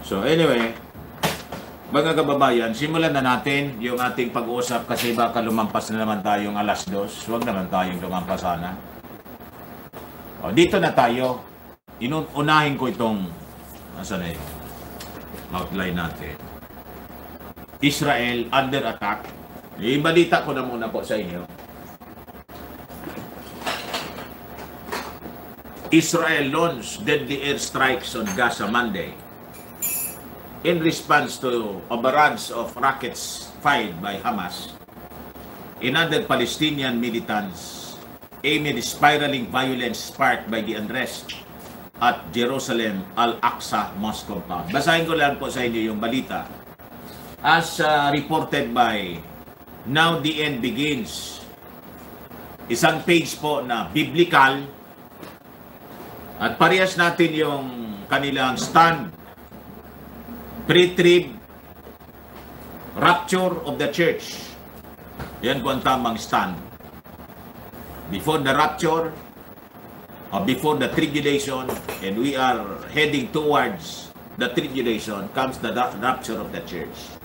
So anyway, mga kababayan, simulan na natin yung ating pag-uusap kasi baka lumampas na naman tayong 2:00. Huwag naman tayong lumampas sana. O, dito na tayo. Unahin ko itong outline natin. Israel under attack. Ibalita ko na muna po sa inyo. Israel launched deadly airstrikes on Gaza Monday in response to a barrage of rockets fired by Hamas and other Palestinian militants amid spiraling violence sparked by the unrest at Jerusalem Al-Aqsa Mosque compound. Basahin ko lang po sa inyo yung balita. As reported by Now the End Begins, isang page po na biblical at parehas natin yung kanilang stand, pre-trib, rapture of the church. Yan po ang tamang stand. Before the rapture, or before the tribulation, and we are heading towards the tribulation, comes the rapture of the church.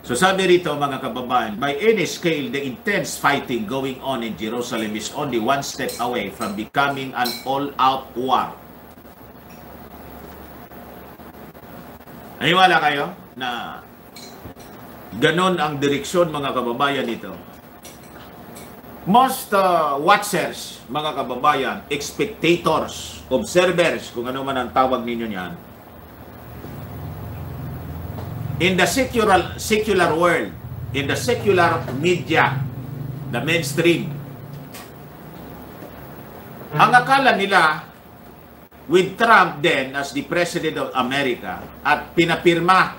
So sabi rito mga kababayan, by any scale, the intense fighting going on in Jerusalem is only one step away from becoming an all-out war. Naniwala kayo na ganon ang direksyon mga kababayan nito? Most watchers, mga kababayan, spectators, observers, kung ano man ang tawag ninyo niyan, in the secular world, in the secular media, the mainstream, ang akala nila with Trump then as the President of America at pinirmahan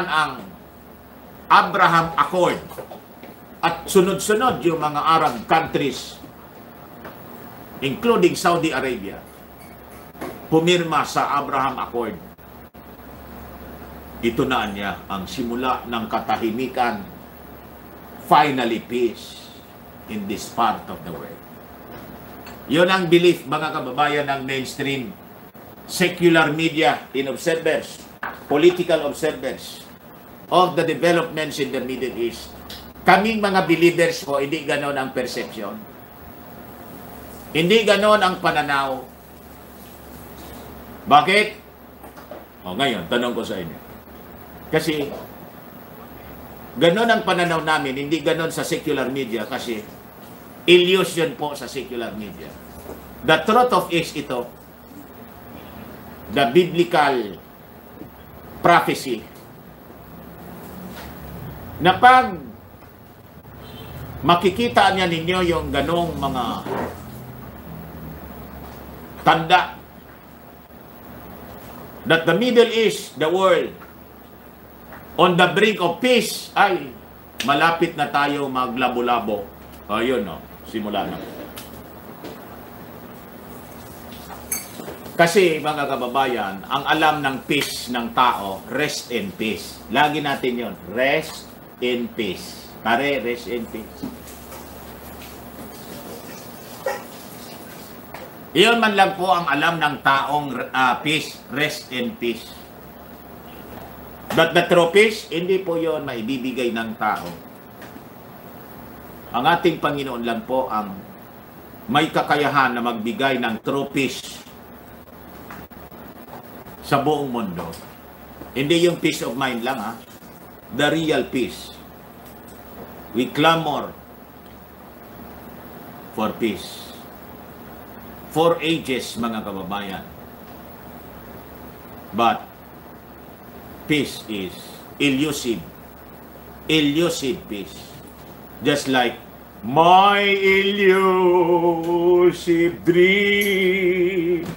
ang Abraham Accord at sunod-sunod yung mga Arab countries including Saudi Arabia pumirma sa Abraham Accord. Ito na niya ang simula ng katahimikan, finally peace in this part of the world. Yun ang belief mga kababayan ng mainstream secular media in observers, political observers of the developments in the Middle East. Kaming mga believers po, hindi ganon ang perception. Hindi ganon ang pananaw. Bakit? O ngayon, tanong ko sa inyo. Kasi, ganon ang pananaw namin, hindi ganon sa secular media kasi illusion po sa secular media. The truth of is ito, the biblical prophecy, na pag makikita niya ninyo yung ganong mga tanda that the Middle East, the world, on the brink of peace, ay malapit na tayo maglabo-labo. Ayun, no? Simula na. Kasi, mga kababayan, ang alam ng peace ng tao, rest in peace. Lagi natin yon, rest in peace. Pare, rest in peace. Iyon man lang po ang alam ng taong peace, rest in peace. But the true peace, hindi po yon maibibigay ng tao. Ang ating Panginoon lang po ang may kakayahan na magbigay ng true peace sa buong mundo. Hindi yung peace of mind lang, ha? The real peace. We clamor for peace. For ages, mga kababayan. But peace is elusive. Elusive peace. Just like my elusive dream.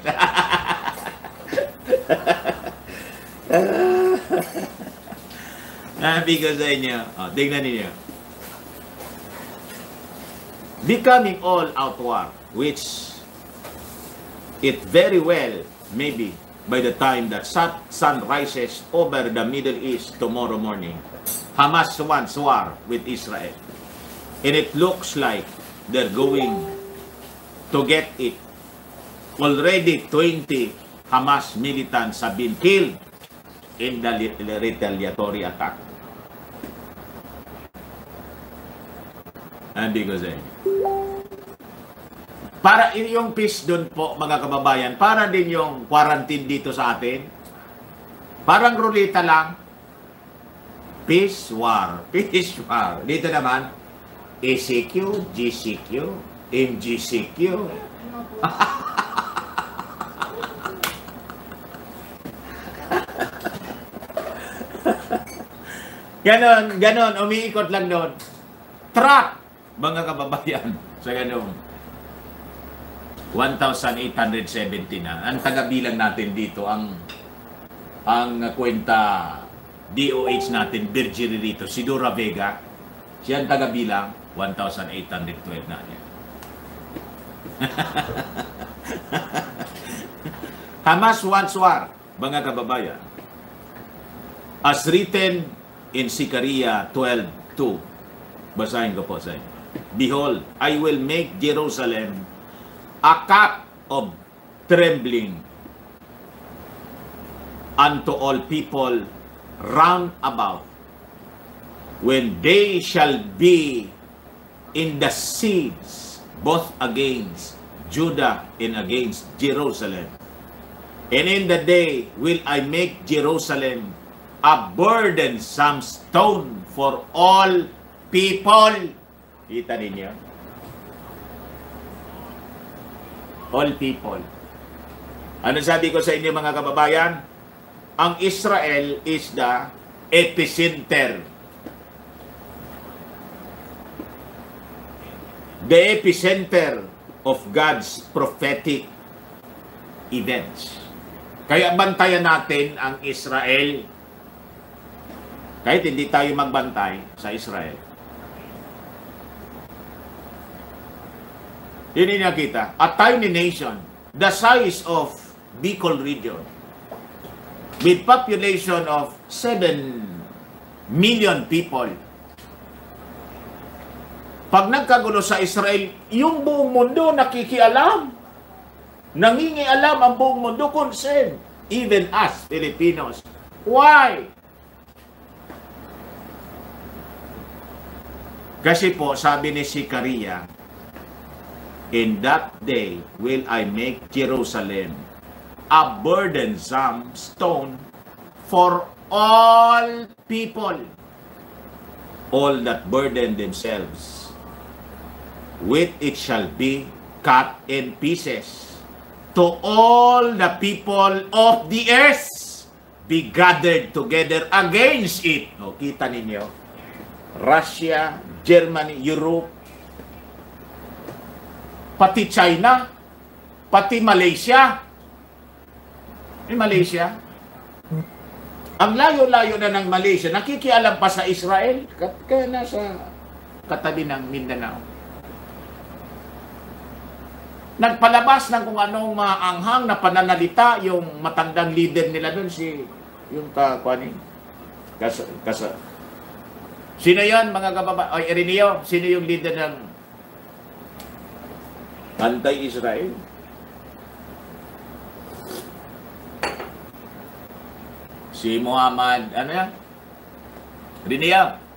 Because sa inyo, tingnan ninyo. Becoming all-out war, which it very well maybe by the time that sun rises over the Middle East tomorrow morning, Hamas wants war with Israel. And it looks like they're going to get it. Already 20 Hamas militants have been killed in the retaliatory attack. And because para yung peace doon po, mga kababayan, para din yung quarantine dito sa atin. Parang rulita lang. Peace, war. Peace, war. Dito naman, ECQ, GCQ, MGCQ. Ganon, umiikot lang doon. Trap, mga kababayan, sa ganon. 1,870 na. Ang tagabilang natin dito, ang kwenta DOH natin, Virgil rito, si Dora Vega, siya ang tagabilang, 1,812 na niya. Hamas wants war, mga kababayan. As written in Zechariah 12:2, basahin ko po sa inyo. Behold, I will make Jerusalem a cup of trembling unto all people round about, when they shall be in the siege, both against Judah and against Jerusalem. And in the day will I make Jerusalem a burdensome stone for all people. Kita ninyo? All people. Ano sabi ko sa inyo, mga kababayan? Ang Israel is the epicenter. The epicenter of God's prophetic events. Kaya bantayan natin ang Israel. Kahit hindi tayo magbantay sa Israel. Yun yung nakita. A tiny nation, the size of Bicol region, with population of 7 million people. Pag nagkagulo sa Israel, yung buong mundo nakikialam. Nangingialam ang buong mundo, concerned. Even us, Filipinos. Why? Kasi po, sabi ni Zechariah, in that day will I make Jerusalem a burdensome stone for all people, all that burden themselves. With it shall be cut in pieces. To all the people of the earth be gathered together against it. O, kita ninyo, Russia, Germany, Europe, pati China, pati Malaysia. Malaysia. Ang layo-layo na ng Malaysia, nakikialam pa sa Israel, kaya nasa katabi ng Mindanao. Nagpalabas ng kung anong maanghang na pananalita yung matandang leader nila doon, yung sino yon, mga kababa? Oy, Ireneo, sino yung leader ng anti-Israel? Si Muhammad, ano yan? Ireneo.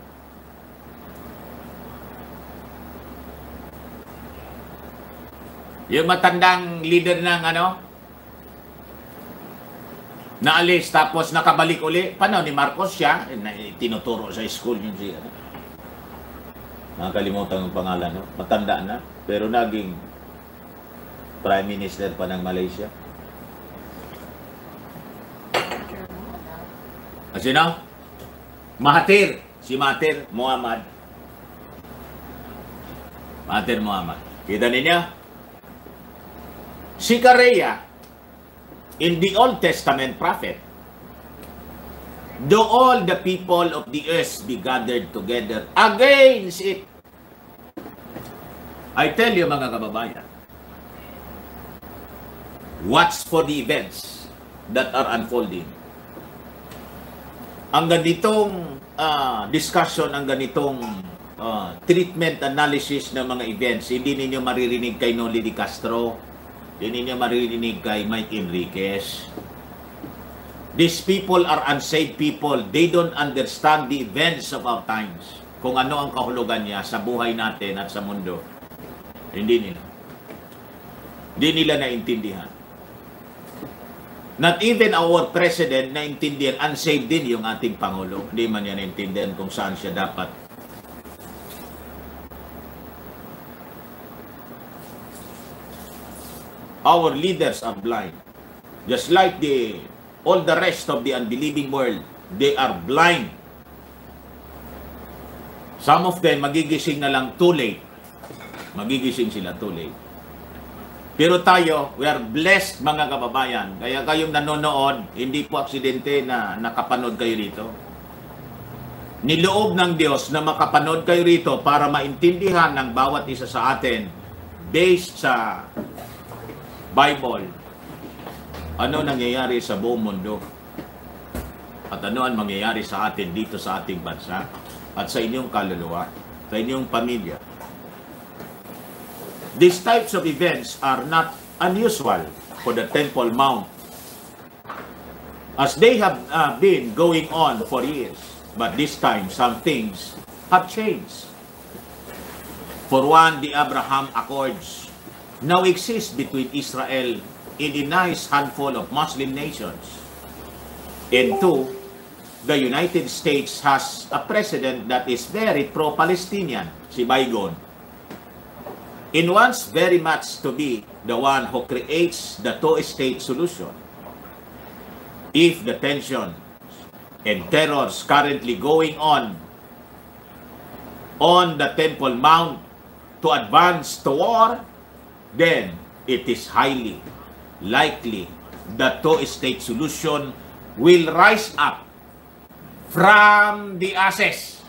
Yung matandang leader ng naalis tapos nakabalik uli. Paano ni Marcos siya? Tinuturo sa school yun siya. Nakakalimutan yung pangalan. No? Matanda na. Pero naging Prime Minister pa ng Malaysia. Sino? Mahathir. Si Mahathir Muhammad. Mahathir Muhammad. Kita ninyo? Zechariah, in the Old Testament prophet, do all the people of the earth be gathered together against it. I tell you, mga kababayan, watch for the events that are unfolding. Ang ganitong discussion, ang ganitong treatment analysis ng mga events. Hindi ninyo maririnig kay Noli Di Castro. Hindi ninyo maririnig kay Mike Enriquez. These people are unsaved people. They don't understand the events of our times. Kung ano ang kahulugan niya sa buhay natin at sa mundo. Hindi nila. Hindi nila naintindihan. Not even our president naintindihan, unsaved din yung ating Pangulo. Hindi man niya naintindihan kung saan siya dapat. Our leaders are blind. Just like all the rest of the unbelieving world, they are blind. Some of them magigising na lang too late. Magigising sila too late. Pero tayo, we are blessed mga kababayan. Kaya kayong nanonood, hindi po aksidente na nakapanood kayo rito. Niloob ng Diyos na makapanood kayo rito para maintindihan ng bawat isa sa atin based sa Bible. Ano nangyayari sa buong mundo? At ano ang mangyayari sa atin dito sa ating bansa? At sa inyong kaluluwa, sa inyong pamilya. These types of events are not unusual for the Temple Mount, as they have been going on for years. But this time, some things have changed. For one, the Abraham Accords now exist between Israel and a nice handful of Muslim nations. And two, the United States has a president that is very pro-Palestinian, si Biden, and wants very much to be the one who creates the two-state solution. If the tension and terrors currently going on the Temple Mount to advance to war, then it is highly likely the two-state solution will rise up from the ashes.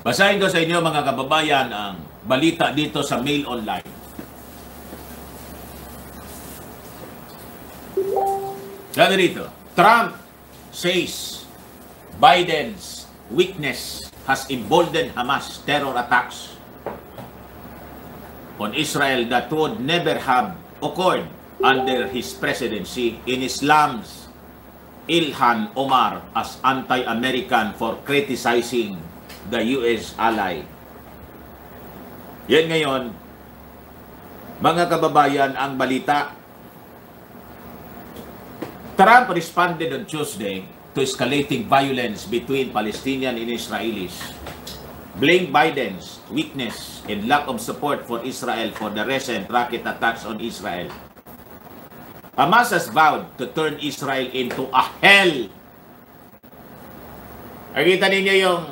Basahin ko sa inyo mga kababayan ang balita dito sa Mail Online. Sabi dito, Trump says Biden's weakness has emboldened Hamas terror attacks on Israel that would never have occurred under his presidency in Islam's Ilhan Omar as anti-American for criticizing the U.S. ally. Yan ngayon, mga kababayan, ang balita. Trump responded on Tuesday to escalating violence between Palestinian and Israelis, blamed Biden's weakness and lack of support for Israel for the recent rocket attacks on Israel. Hamas has vowed to turn Israel into a hell. Nakita ninyo yung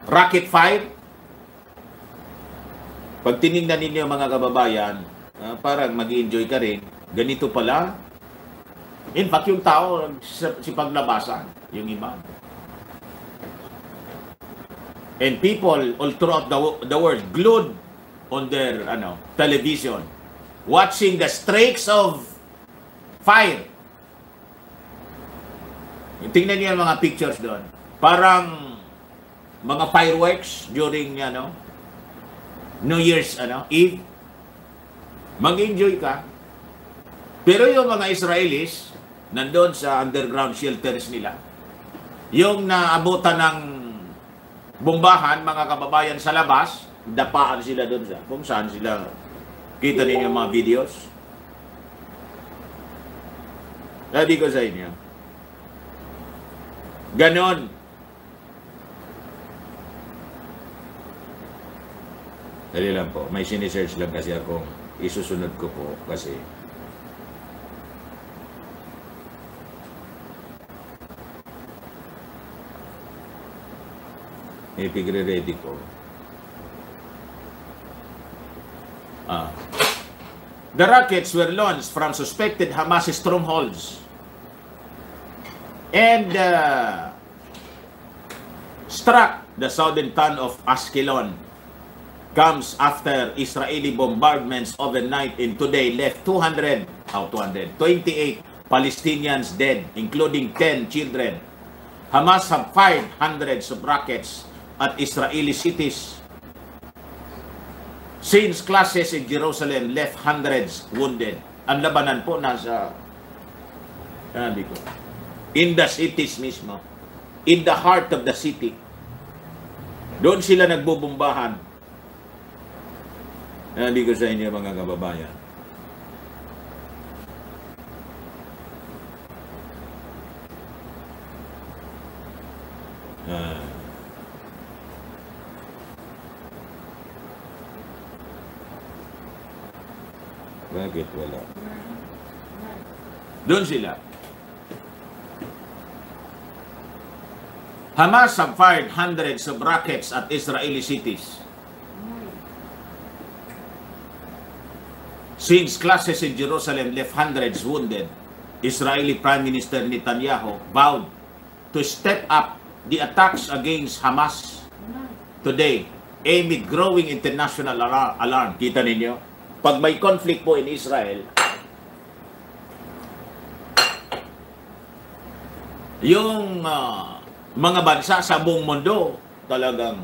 rocket fire? Pag tinignan ninyo mga kababayan, parang mag-i-enjoy ka rin. Ganito pala. In fact, yung tao, si paglabasan, yung iba. And people all throughout the world glued on their television, watching the streaks of fire. Tingnan niyo yung mga pictures doon. Parang mga fireworks during New Year's Eve. Mag-enjoy ka. Pero yung mga Israelis nandoon sa underground shelters nila, yung naabutan ng bombahan, mga kababayan, sa labas, dapaan sila doon sa kung saan sila. Kita ninyo mga videos. Sabi ko sa inyo, ganon. Dali lang po. May sinisearch lang kasi akong isusunod ko po kasi ipigre-ready ko. The rockets were launched from suspected Hamas strongholds and struck the southern town of Ashkelon. comes after Israeli bombardments overnight and today left 228 Palestinians dead, including 10 children. Hamas have fired hundreds of rockets at Israeli cities. Since clashes in Jerusalem left hundreds wounded. Ang labanan po nasa in the cities mismo. In the heart of the city. Doon sila nagbubumbahan. Hindi ko sa inyo mga kababayan. Bakit wala? Doon sila. Hamas have fired hundreds of rockets at Israeli cities. Since clashes in Jerusalem left hundreds wounded, Israeli Prime Minister Netanyahu vowed to step up the attacks against Hamas today amid growing international alarm. Kita ninyo? Pag may conflict po in Israel, yung mga bansa sa buong mundo talagang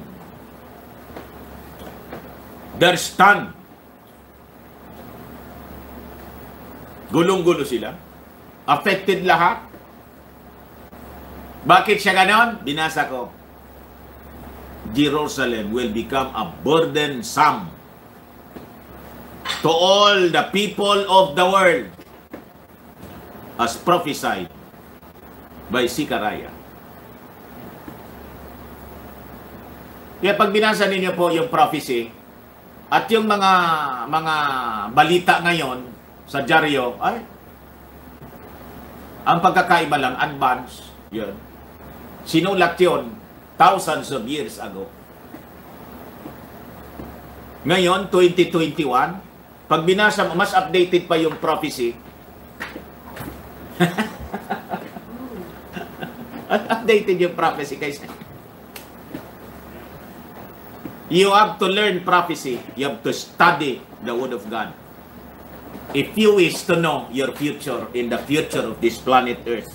they're stunned. Gulong-gulo sila. Affected lahat. Bakit siya ganon? Binasa ko. Jerusalem will become a burdensome to all the people of the world as prophesied by Zechariah. Kaya pag binasa ninyo po yung prophecy at yung mga balita ngayon sa dyaryo, ay ang pagkakaiba lang, advance, yun. Sinulat yun thousands of years ago. Ngayon, 2021, pag binasa mo, mas updated pa yung prophecy. Updated yung prophecy guys. You have to learn prophecy. You have to study the Word of God. If you wish to know your future in the future of this planet Earth.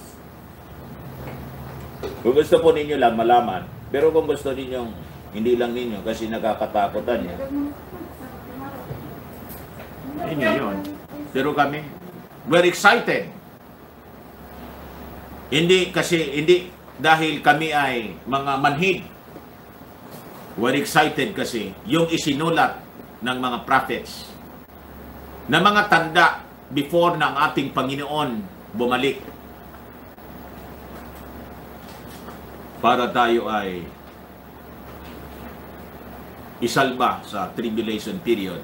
Kung gusto po ninyo lang malaman, pero kung gusto ninyo, hindi lang ninyo kasi nakakatakutan niya. Inyo yun. Pero kami, we're excited. Hindi dahil kami ay mga manhid. We're excited kasi yung isinulat ng mga prophets na mga tanda before ng ating Panginoon bumalik para tayo ay isalba sa tribulation period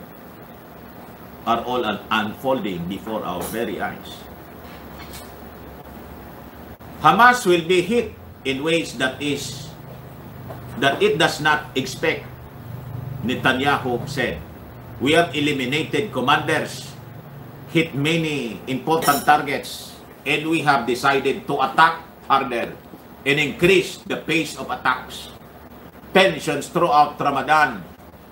are all unfolding before our very eyes. Hamas will be hit in ways that it does not expect. Netanyahu said, "We have eliminated commanders, hit many important targets, and we have decided to attack harder and increase the pace of attacks." Tensions throughout Ramadan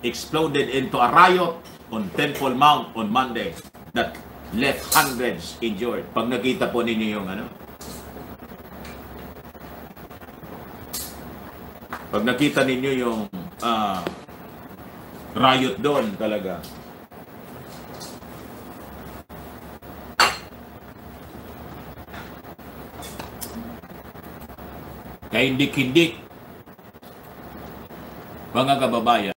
exploded into a riot on Temple Mount on Monday that left hundreds injured. Pag nakita po ninyo yung pag nakita ninyo yung riot doon talaga. Kaya hindi mga kababayan,